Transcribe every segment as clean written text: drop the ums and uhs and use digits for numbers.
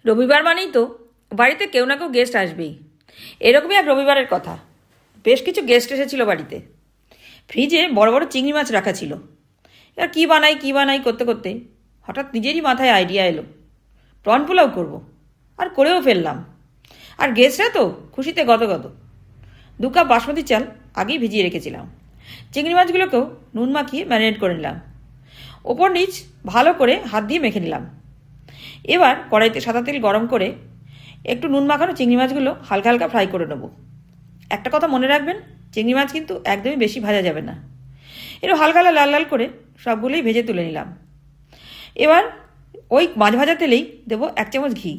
রবিবার মানেই তো বাড়িতে কেউ না কেউ গেস্ট আসবেই। এরকমই এক রবিবারের কথা। বেশ কিছু গেস্ট এসেছিল বাড়িতে। ফ্রিজে বড় বড় চিংড়ি মাছ রাখা ছিল। এবার কী বানাই করতে করতে হঠাৎ নিজেরই মাথায় আইডিয়া এলো, প্রন পোলাও করবো। আর করেও ফেললাম। আর গেস্টরা তো খুশিতে গদগদ। 2 কাপ বাসমতি চাল আগেই ভিজিয়ে রেখেছিলাম। চিংড়ি মাছগুলোকেও নুন মাখিয়ে ম্যারিনেট করে নিলাম। ওপর নিচ ভালো করে হাত দিয়ে মেখে নিলাম। এবার কড়াইতে সাদা তেল গরম করে একটু নুন মাখানো চিংড়ি মাছগুলো হালকা হালকা ফ্রাই করে নেব। একটা কথা মনে রাখবেন, চিংড়ি মাছ কিন্তু একদমই বেশি ভাজা যাবে না। একটু হালকা লাল লাল করে সবগুলোই ভেজে তুলে নিলাম। এবার ওই মাছ ভাজা তেলেই দেবো 1 চামচ ঘি।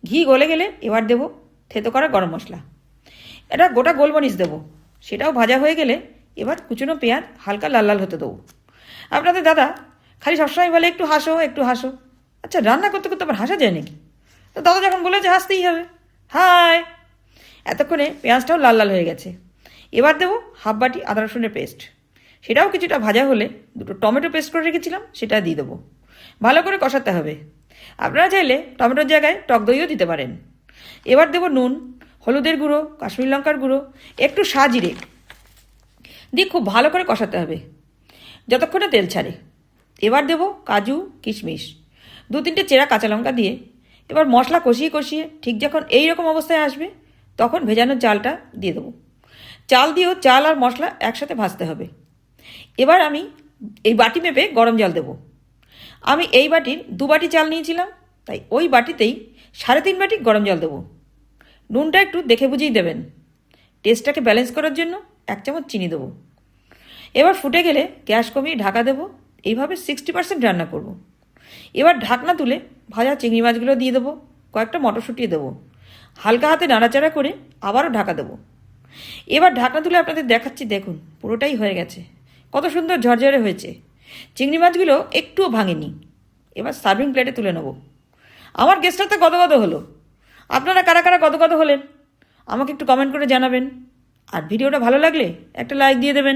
ঘি গলে গেলে এবার দেবো থেতো করা গরম মশলা। এটা গোটা গোলমরিচ দেবো, সেটাও ভাজা হয়ে গেলে এবার কুচনো পেঁয়াজ হালকা লাল লাল হতে দেবো। আপনাদের দাদা খালি সবসময় বলে একটু হাসো একটু হাসো। আচ্ছা, রান্না করতে করতে আবার হাসা যায় নাকি? তো দাদা যখন বলেছে হাসতেই হবে। হাই! এতক্ষণে পেঁয়াজটাও লাল লাল হয়ে গেছে। এবার দেবো হাফ বাটি আদা রসুনের পেস্ট। সেটাও কিছুটা ভাজা হলে 2টো টমেটো পেস্ট করে রেখেছিলাম, সেটা দিয়ে দেবো। ভালো করে কষাতে হবে। আপনারা চাইলে টমেটোর জায়গায় টক দইও দিতে পারেন। এবার দেবো নুন, হলুদের গুঁড়ো, কাশ্মীরি লঙ্কার গুঁড়ো, একটু সাজিরে দিয়ে খুব ভালো করে কষাতে হবে যতক্ষণে তেল ছাড়ে। এবার দেবো কাজু, কিশমিশ, 2-3টে চেরা কাঁচা লঙ্কা দিয়ে এবার মশলা কষিয়ে কষিয়ে ঠিক যখন এই রকম অবস্থায় আসবে তখন ভেজানো চালটা দিয়ে দেবো। চাল দিয়েও চাল আর মশলা একসাথে ভাজতে হবে। এবার আমি এই বাটি মেপে গরম জল দেবো। আমি এই বাটির 2 বাটি চাল নিয়েছিলাম, তাই ওই বাটিতেই 3.5 বাটি গরম জল দেবো। নুনটা একটু দেখে বুঝেই দেবেন। টেস্টটাকে ব্যালেন্স করার জন্য 1 চামচ চিনি দেবো। এবার ফুটে গেলে গ্যাস কমিয়ে ঢাকা দেবো। এইভাবে 60% রান্না করব। এবার ঢাকনা তুলে ভাজা চিংড়ি মাছগুলো দিয়ে দেবো, কয়েকটা মটরশুঁটি দেবো। হালকা হাতে নাড়াচাড়া করে আবারও ঢাকা দেবো। এবার ঢাকনা তুলে আপনাদের দেখাচ্ছি, দেখুন পুরোটাই হয়ে গেছে। কত সুন্দর ঝরঝরে হয়েছে। চিংড়ি মাছগুলো একটুও ভাঙেনি। এবার সার্ভিং প্লেটে তুলে নেব। আমার গেস্টরা তো গদগদ হলো। আপনারা কারা কারা গদগদ হলেন আমাকে একটু কমেন্ট করে জানাবেন। আর ভিডিওটা ভালো লাগলে একটা লাইক দিয়ে দেবেন।